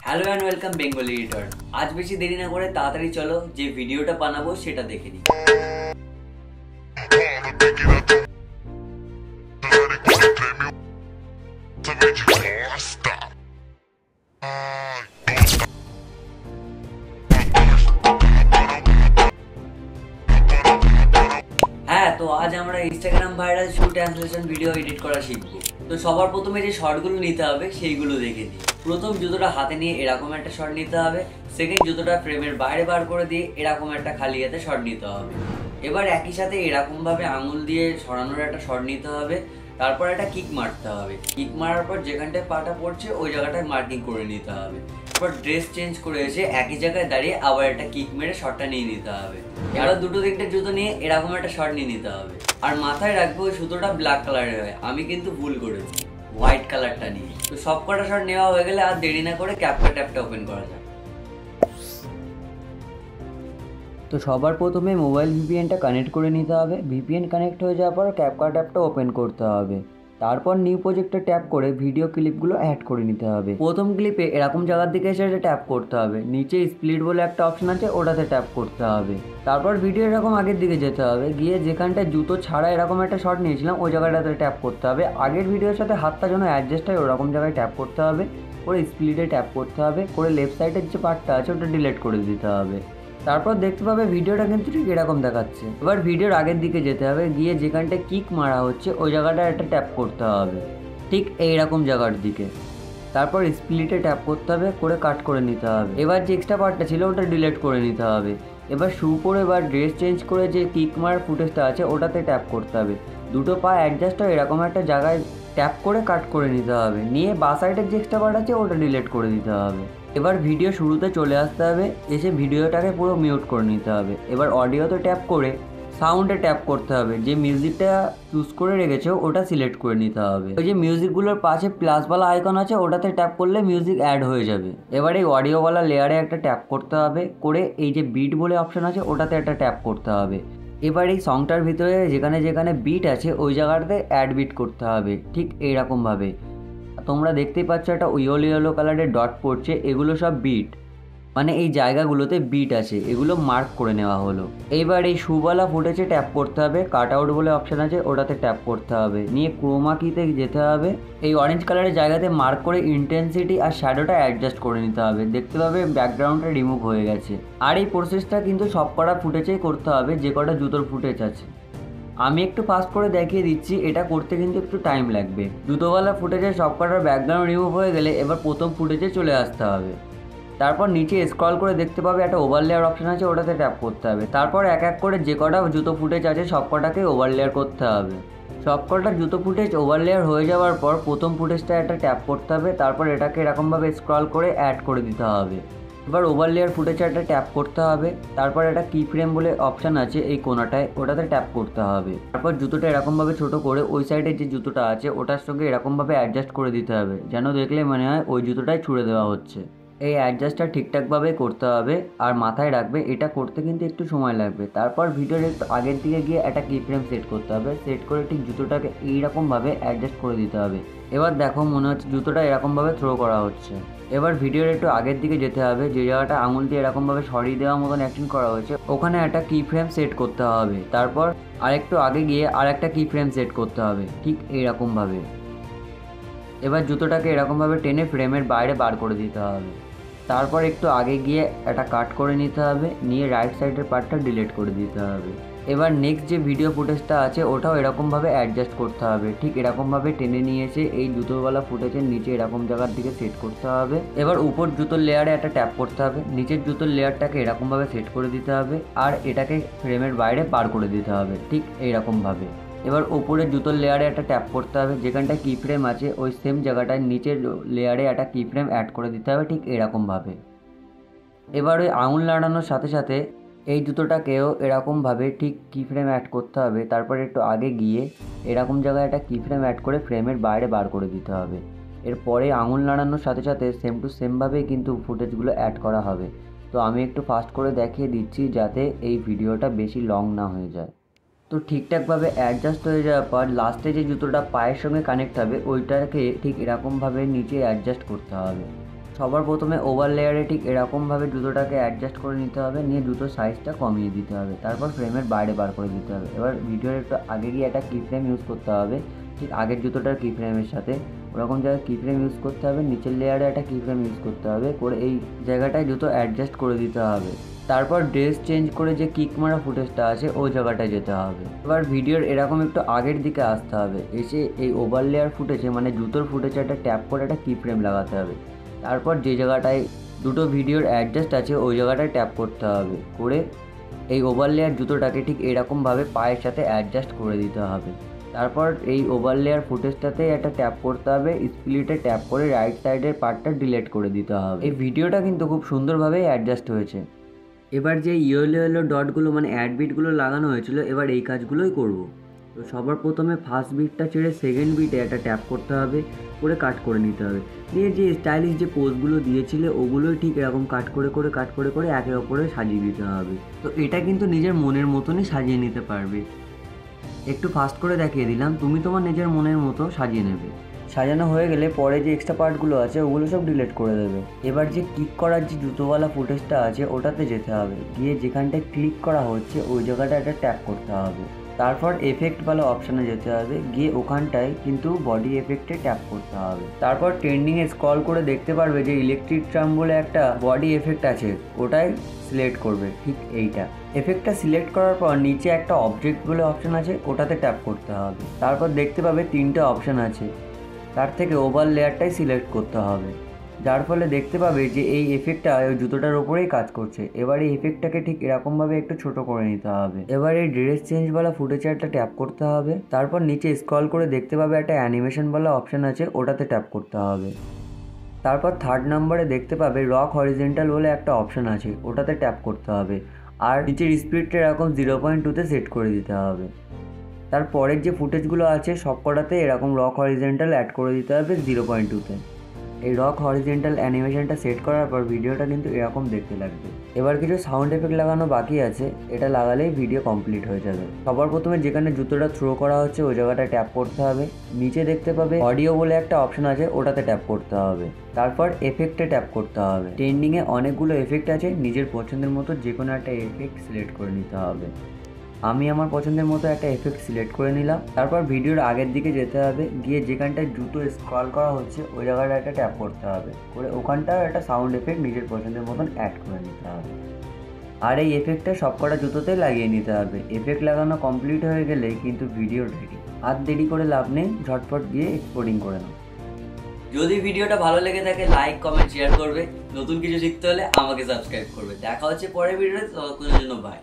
Hello and welcome Bengali editor. আজ বেশি দেরি না করে তাড়াতাড়ি চলো যে ভিডিওটা বানাবো সেটা দেখে নিই। হ্যাঁ, তো আজ আমরা ইনস্টাগ্রাম ভাইরাল শু ট্রান্সলেশন ভিডিও এডিট করা শিখবো। তো সবার প্রথমে যে শর্টগুলো নিতে হবে সেইগুলো দেখে নিই। প্রথম জুতোটা হাতে নিয়ে এরকম একটা শট নিতে হবে। সেকেন্ড জুতোটা ফ্রেমের বাইরে বার করে দিয়ে এরকম একটা খালি হাতে শট নিতে হবে। এবার একই সাথে এরকম ভাবে আঙুল দিয়ে সরানোর একটা শট নিতে হবে। তারপর একটা কিক মারতে হবে। কিক মারার পর যেখানটায় পাটা পড়ছে ওই জায়গাটায় মার্কিং করে নিতে হবে। তারপর ড্রেস চেঞ্জ করে এসে একই জায়গায় দাঁড়িয়ে আবার একটা কিক মেরে শটটা নিয়ে নিতে হবে। এবার দুটো তিনটে জুতো নিয়ে এরকম একটা শট নিয়ে নিতে হবে। আর মাথায় রাখবো ওই সুতোটা ব্ল্যাক কালারের হয়, আমি কিন্তু ভুল করেছি, হোয়াইট কালারটা নিয়ে। তো সব কটা শট নেওয়া হয়ে গেলে আর দেরি না করে ক্যাপকাট অ্যাপটা ওপেন করা যাক। তো সবার প্রথমে মোবাইল ভিপিএনটা কানেক্ট করে নিতে হবে। ভিপিএন কানেক্ট হয়ে যাওয়ার পর ক্যাপকাট অ্যাপটা ওপেন করতে হবে। তারপর নিউ প্রজেক্টে ট্যাপ করে ভিডিও ক্লিপগুলো অ্যাড করে নিতে হবে। প্রথম ক্লিপে এরকম জায়গার দিকে এসে ট্যাপ করতে হবে। নিচে স্প্লিট বলে একটা অপশন আছে, ওটাতে ট্যাপ করতে হবে। তারপর ভিডিও এরকম আগের দিকে যেতে হবে, গিয়ে যেখানটায় জুতো ছাড়া এরকম একটা শট নিয়েছিলাম ওই জায়গাটাতে ট্যাপ করতে হবে। আগের ভিডিওর সাথে হাতটা যেন অ্যাডজাস্ট হয় ওরকম জায়গায় ট্যাপ করতে হবে। করে স্প্লিটে ট্যাপ করতে হবে, করে লেফট সাইডের যে পার্টটা আছে ওটা ডিলিট করে দিতে হবে। তারপর দেখতে পাবে ভিডিওটা কিন্তু ঠিক এরকম দেখাচ্ছে। এবার ভিডিওর আগের দিকে যেতে হবে, গিয়ে যেখানটা কিক মারা হচ্ছে ওই জায়গাটা একটা ট্যাপ করতে হবে, ঠিক এইরকম জায়গার দিকে। তারপর স্প্লিটে ট্যাপ করতে হবে, করে কাট করে নিতে হবে। এবার যে এক্সট্রা পার্টটা ছিল ওটা ডিলিট করে নিতে হবে। এবার শু পরে বা ড্রেস চেঞ্জ করে যে কিক মারার ফুটেজটা আছে ওটাতে ট্যাপ করতে হবে। দুটো পা অ্যাডজাস্ট হয় এরকম একটা জায়গায় ট্যাপ করে কাট করে নিতে হবে। নিয়ে বা সাইডের যে এক্সট্রা পার্ট আছে ওটা ডিলিট করে দিতে হবে। এবার ভিডিও শুরুতে চলে আসতে হবে, এসে ভিডিওটাকে পুরো মিউট করে নিতে হবে। এবার অডিওতে ট্যাপ করে সাউন্ডে ট্যাপ করতে হবে। যে মিউজিকটা চুজ করে রেখেছো ওটা সিলেক্ট করে নিতে হবে। ওই যে মিউজিকগুলোর পাশে প্লাসওয়ালা আইকন আছে ওটাতে ট্যাপ করলে মিউজিক অ্যাড হয়ে যাবে। এবার এই অডিওওয়ালা লেয়ারে একটা ট্যাপ করতে হবে, করে এই যে বিট বলে অপশন আছে ওটাতে একটা ট্যাপ করতে হবে। এবার এই সংটার ভিতরে যেখানে যেখানে বিট আছে ওই জায়গাটাতে অ্যাড বিট করতে হবে, ঠিক এইরকমভাবে। তোমরা দেখতেই পাচ্ছ একটা ইয়েলো ইয়েলো কালারের ডট পড়ছে, এগুলো সব বিট, মানে এই জায়গাগুলোতে বিট আছে, এগুলো মার্ক করে নেওয়া হলো। এইবার এই শুবালা ফুটেজে ট্যাপ করতে হবে, কাট আউট বলে অপশান আছে ওটাতে ট্যাপ করতে হবে। নিয়ে ক্রোমা কিতে যেতে হবে, এই অরেঞ্জ কালারের জায়গাতে মার্ক করে ইন্টেন্সিটি আর শ্যাডোটা অ্যাডজাস্ট করে নিতে হবে। দেখতে পাবে ব্যাকগ্রাউন্ডটা রিমুভ হয়ে গেছে। আর এই প্রসেসটা কিন্তু সব কটা ফুটেজেই করতে হবে যে কটা জুতোর ফুটেজ আছে। আমি একটু ফাস্ট করে দেখিয়ে দিচ্ছি, এটা করতে কিন্তু একটু টাইম লাগবে। জুতোওয়ালা ফুটেজের সব কটার ব্যাকগ্রাউন্ড রিমুভ হয়ে গেলে এবার প্রথম ফুটেজে চলে আসতে হবে। তারপর নিচে স্ক্রল করে দেখতে পাবে একটা ওভারলেয়ার অপশন আছে, ওটাতে ট্যাপ করতে হবে। তারপর এক এক করে যে কটা জুতো ফুটেজ আছে সব কটাকে ওভারলেয়ার করতে হবে। সব কটা জুতো ফুটেজ ওভারলেয়ার হয়ে যাওয়ার পর প্রথম ফুটেজটা একটা ট্যাপ করতে হবে। তারপর এটাকে এরকমভাবে স্ক্রল করে অ্যাড করে দিতে হবে। এবার ওভারলেয়ার ফুটেজে একটা ট্যাপ করতে হবে। তারপর একটা কি ফ্রেম বলে অপশান আছে এই কোনাটায়, ওটাতে ট্যাপ করতে হবে। তারপর জুতোটা এরকমভাবে ছোট করে ওই সাইডে যে জুতোটা আছে ওটার সঙ্গে এরকমভাবে অ্যাডজাস্ট করে দিতে হবে, যেন দেখলে মনে হয় ওই জুতোটাই ছুড়ে দেওয়া হচ্ছে। এই অ্যাডজাস্টটা ঠিকঠাকভাবে করতে হবে। আর মাথায় রাখবে এটা করতে কিন্তু একটু সময় লাগবে। তারপর ভিডিওর একটু আগের দিকে গিয়ে একটা কি ফ্রেম সেট করতে হবে। সেট করে ঠিক জুতোটাকে এইরকমভাবে অ্যাডজাস্ট করে দিতে হবে। এবার দেখো মনে হচ্ছে জুতোটা এরকমভাবে থ্রো করা হচ্ছে। এবার ভিডিওর একটু আগের দিকে যেতে হবে, যে জায়গাটা আঙুল দিয়ে এরকমভাবে সরিয়ে দেওয়ার মতন অ্যাকশন করা হয়েছে ওখানে একটা কি ফ্রেম সেট করতে হবে। তারপর আরেকটু আগে গিয়ে আর একটা কি ফ্রেম সেট করতে হবে, ঠিক এইরকমভাবে। এবার জুতোটাকে এরকমভাবে টেনে ফ্রেমের বাইরে বার করে দিতে হবে। তারপর একটু আগে গিয়ে একটা কাট করে নিতে হবে, নিয়ে রাইট সাইডের পার্টটা ডিলিট করে দিতে হবে। এবার নেক্সট যে ভিডিও ফুটেজটা আছে ওটাও এরকমভাবে অ্যাডজাস্ট করতে হবে, ঠিক এরকমভাবে টেনে নিয়ে এসে এই জুতোওয়ালা ফুটেজের নিচে এরকম জায়গার দিকে সেট করতে হবে। এবার উপর জুতোর লেয়ারে একটা ট্যাপ করতে হবে, নিচের জুতোর লেয়ারটাকে এরকমভাবে সেট করে দিতে হবে আর এটাকে ফ্রেমের বাইরে বার করে দিতে হবে, ঠিক এইরকমভাবে। এবার ওপরের জুতোর লেয়ারে একটা ট্যাপ করতে হবে, যেখানটা কি ফ্রেম আছে ওই সেম জায়গাটায় নিচের লেয়ারে একটা কি ফ্রেম অ্যাড করে দিতে হবে, ঠিক এরকমভাবে। এবার ওই আঙুল নাড়ানোর সাথে সাথে এই জুতোটাকেও এরকমভাবে ঠিক কি ফ্রেম অ্যাড করতে হবে। তারপর একটু আগে গিয়ে এরকম জায়গায় একটা কি ফ্রেম অ্যাড করে ফ্রেমের বাইরে বার করে দিতে হবে। এরপরে আঙুল নাড়ানোর সাথে সাথে সেম টু সেমভাবেই কিন্তু ফুটেজগুলো অ্যাড করা হবে। তো আমি একটু ফাস্ট করে দেখিয়ে দিচ্ছি যাতে এই ভিডিওটা বেশি লং না হয়ে যায়। তো ঠিকঠাকভাবে অ্যাডজাস্ট হয়ে যাওয়ার পর লাস্টে যে জুতোটা পায়ের সঙ্গে কানেক্ট হবে ওইটাকে ঠিক এরকমভাবে নিচে অ্যাডজাস্ট করতে হবে। সবার প্রথমে ওভার লেয়ারে ঠিক এরকমভাবে জুতোটাকে অ্যাডজাস্ট করে নিতে হবে, নিয়ে জুতোর সাইজটা কমিয়ে দিতে হবে, তারপর ফ্রেমের বাইরে বার করে দিতে হবে। এবার ভিডিওর একটু আগে গিয়ে একটা কি ফ্রেম ইউজ করতে হবে, ঠিক আগের জুতোটার কি ফ্রেমের সাথে ওরকম জায়গায় কি ফ্রেম ইউজ করতে হবে, নিচের লেয়ারে একটা কি ফ্রেম ইউজ করতে হবে, করে এই জায়গাটায় জুতো অ্যাডজাস্ট করে দিতে হবে। তারপর ড্রেস চেঞ্জ করে যে কিক মারা ফুটেজটা আছে ওই জায়গাটায় যেতে হবে। এবার ভিডিওর এরকম একটু আগের দিকে আসতে হবে, এসে এই ওভার লেয়ার ফুটেজে মানে জুতোর ফুটেজে একটা ট্যাপ করে একটা কি ফ্রেম লাগাতে হবে। তারপর যে জায়গাটায় দুটো ভিডিওর অ্যাডজাস্ট আছে ওই জায়গাটায় ট্যাপ করতে হবে, করে এই ওভার লেয়ার জুতোটাকে ঠিক এরকমভাবে পায়ের সাথে অ্যাডজাস্ট করে দিতে হবে। তারপর এই ওভার লেয়ার ফুটেজটাতে একটা ট্যাপ করতে হবে, স্প্লিটে ট্যাপ করে রাইট সাইডের পার্টটা ডিলিট করে দিতে হবে। এই ভিডিওটা কিন্তু খুব সুন্দরভাবে অ্যাডজাস্ট হয়েছে। এবার যে ইয়েলো ইয়েলো ডটগুলো মানে অ্যাড বিটগুলো লাগানো হয়েছিল, এবার এই কাজগুলোই করব। তো সবার প্রথমে ফার্স্ট বিটটা ছেড়ে সেকেন্ড বিটে একটা ট্যাপ করতে হবে, করে কাট করে নিতে হবে। দিয়ে যে স্টাইলিশ যে পোজগুলো দিয়েছিলে ওগুলোই ঠিক এরকম কাট করে একে অপরে সাজিয়ে দিতে হবে। তো এটা কিন্তু নিজের মনের মতনই সাজিয়ে নিতে পারবে। একটু ফাস্ট করে দেখিয়ে দিলাম, তুমি তোমার নিজের মনের মতো সাজিয়ে নেবে। সাজানো হয়ে গেলে পরে যে এক্সট্রা পার্টগুলো আছে ওগুলো সব ডিলিট করে দেবে। এবার যে ক্লিক করার যে জুতোওয়ালা ফুটেজটা আছে ওটাতে যেতে হবে, গিয়ে যেখানটায় ক্লিক করা হচ্ছে ওই জায়গাটা একটা ট্যাপ করতে হবে। তারপর এফেক্টওয়ালা অপশানে যেতে হবে, গিয়ে ওখানটায় কিন্তু বডি এফেক্টে ট্যাপ করতে হবে। তারপর ট্রেন্ডিংয়ে স্ক্রল করে দেখতে পারবে যে ইলেকট্রিক ট্রাম বলে একটা বডি এফেক্ট আছে, ওটাই সিলেক্ট করবে, ঠিক এইটা। এফেক্টটা সিলেক্ট করার পর নিচে একটা অবজেক্ট বলে অপশান আছে, ওটাতে ট্যাপ করতে হবে। তারপর দেখতে পাবে 3টে অপশান আছে, তার থেকে ওভার লেয়ারটাই সিলেক্ট করতে হবে, যার ফলে দেখতে পাবে যে এই এফেক্টটা ওই জুতোটার ওপরেই কাজ করছে। এবার এই এফেক্টটাকে ঠিক এরকমভাবে একটু ছোট করে নিতে হবে। এবার এই ড্রেস চেঞ্জওয়ালা ফুটেজে একটা ট্যাপ করতে হবে, তারপর নিচে স্ক্রল করে দেখতে পাবে একটা অ্যানিমেশনওয়ালা অপশান আছে, ওটাতে ট্যাপ করতে হবে। তারপর 3rd নম্বরে দেখতে পাবে রক হরিজেন্টাল বলে একটা অপশান আছে, ওটাতে ট্যাপ করতে হবে। আর নিচের স্পিডটা এরকম 0.2তে সেট করে দিতে হবে। তারপরের যে ফুটেজগুলো আছে সব কটাতে এরকম রক হরিজেন্টাল অ্যাড করে দিতে হবে 0.2তে। এই রক হরিজেন্টাল অ্যানিমেশনটা সেট করার পর ভিডিওটা কিন্তু এরকম দেখতে লাগবে। এবার কিছু সাউন্ড এফেক্ট লাগানো বাকি আছে, এটা লাগালেই ভিডিও কমপ্লিট হয়ে যাবে। সবার প্রথমে যেখানে জুতোটা থ্রো করা হচ্ছে ওই জায়গাটা ট্যাপ করতে হবে, নিচে দেখতে পাবে অডিও বলে একটা অপশন আছে, ওটাতে ট্যাপ করতে হবে। তারপর এফেক্টে ট্যাপ করতে হবে। ট্রেন্ডিংয়ে অনেকগুলো এফেক্ট আছে, নিজের পছন্দের মতো যে কোনো একটা এফেক্ট সিলেক্ট করে নিতে হবে। আমি আমার পছন্দের মতো একটা এফেক্ট সিলেক্ট করে নিলাম। তারপর ভিডিওর আগের দিকে যেতে হবে, গিয়ে যেখানটায় জুতো স্ক্রল করা হচ্ছে ওই জায়গাটা একটা ট্যাপ করতে হবে, করে ওখানটাও একটা সাউন্ড এফেক্ট নিজের পছন্দের মতন অ্যাড করে নিতে হবে। আর এই এফেক্টটা সবকটা জুতোতে লাগিয়ে নিতে হবে। এফেক্ট লাগানো কমপ্লিট হয়ে গেলে কিন্তু ভিডিও রেডি। আর দেরি করে লাভ নেই, ঝটপট গিয়ে এক্সপোর্টিং করে নাও। যদি ভিডিওটা ভালো লেগে থাকে লাইক কমেন্ট শেয়ার করবে, নতুন কিছু শিখতে হলে আমাকে সাবস্ক্রাইব করবে। দেখা হচ্ছে পরের ভিডিওতে, ততক্ষণের জন্য বাই।